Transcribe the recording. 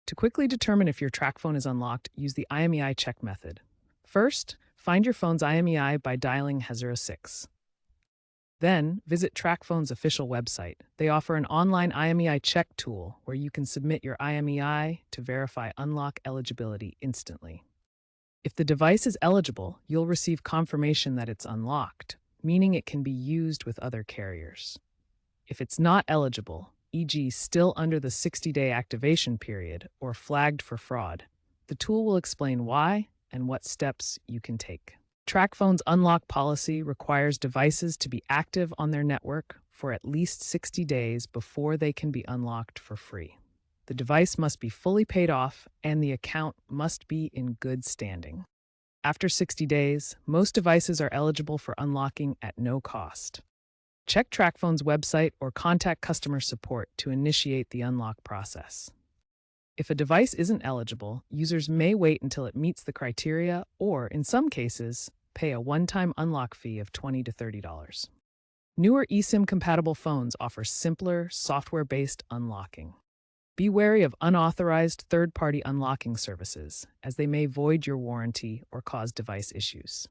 To quickly determine if your Tracfone is unlocked, use the IMEI check method. First, find your phone's IMEI by dialing #06. Then, visit Tracfone's official website. They offer an online IMEI check tool where you can submit your IMEI to verify unlock eligibility instantly. If the device is eligible, you'll receive confirmation that it's unlocked, meaning it can be used with other carriers. If it's not eligible, e.g., still under the 60-day activation period or flagged for fraud, the tool will explain why and what steps you can take. Tracfone's unlock policy requires devices to be active on their network for at least 60 days before they can be unlocked for free. The device must be fully paid off and the account must be in good standing. After 60 days, most devices are eligible for unlocking at no cost. Check Tracfone's website or contact customer support to initiate the unlock process. If a device isn't eligible, users may wait until it meets the criteria or, in some cases, pay a one-time unlock fee of $20 to $30. Newer eSIM-compatible phones offer simpler, software-based unlocking. Be wary of unauthorized third-party unlocking services, as they may void your warranty or cause device issues.